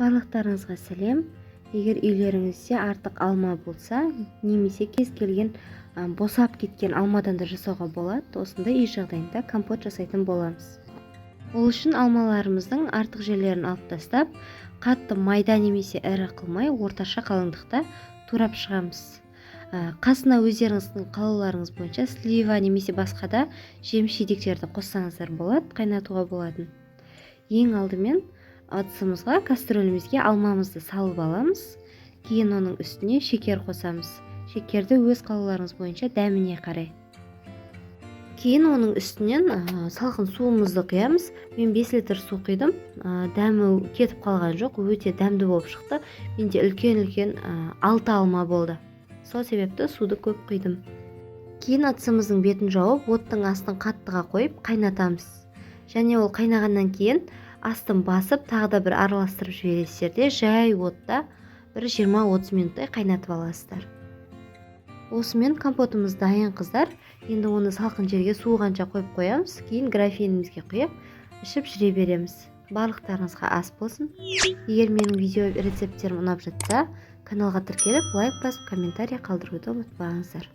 Барлықтарыңызға сәлем. Егер үйлеріңізде артық алма болса, немесе кез келген босап кеткен алмадан да жасауға болады, осындай үй жағдайында компот жасайтын боламыз. Ол үшін алмаларымыздың артық жерлерін алып тастап, қатты майда немесе ірі қылмай, орташа қалыңдықта турап шығамыз. Қасына өздеріңіздің қалауларыңыз бойынша слива немесе басқа да жеміс-жидектерді қоссаңыздар болады, қайнатуға болатын. Ең алдымен ыдысымызға, кастрөлімізге алмамызды салып аламыз. Кейін оның үстіне шекер қосамыз. Шекерді өз қалауларыңыз бойынша дәміне қарай. Кейін оның үстінен салқын суымызды құямыз. Мен 5 литр су құйдым. Дәмі кетіп қалған жоқ, өте дәмді болып шықты. Менде үлкен-үлкен 6 алма болды. Сол себепті суды көп құйдым. Кейін ыдысымыздың бетін жауып, оттың астын қаттыға қойып қайнатамыз. Және ол қайнағаннан кейін астын басып, тағы да бір араластырып жібересіздер де, жай отта бір 20-30 минуттай қайнатып аласыздар. Осымен компотымыз дайын, қыздар. Енді оны салқын жерге суығанша қойып қоямыз. Кейін графинімізге құйып, ішіп жүре береміз. Барлықтарыңызға ас болсын. Егер менің видео рецепттерім ұнап жатса, каналға тіркеліп, лайк басып, комментарий қалдыруды ұмытпаңыздар.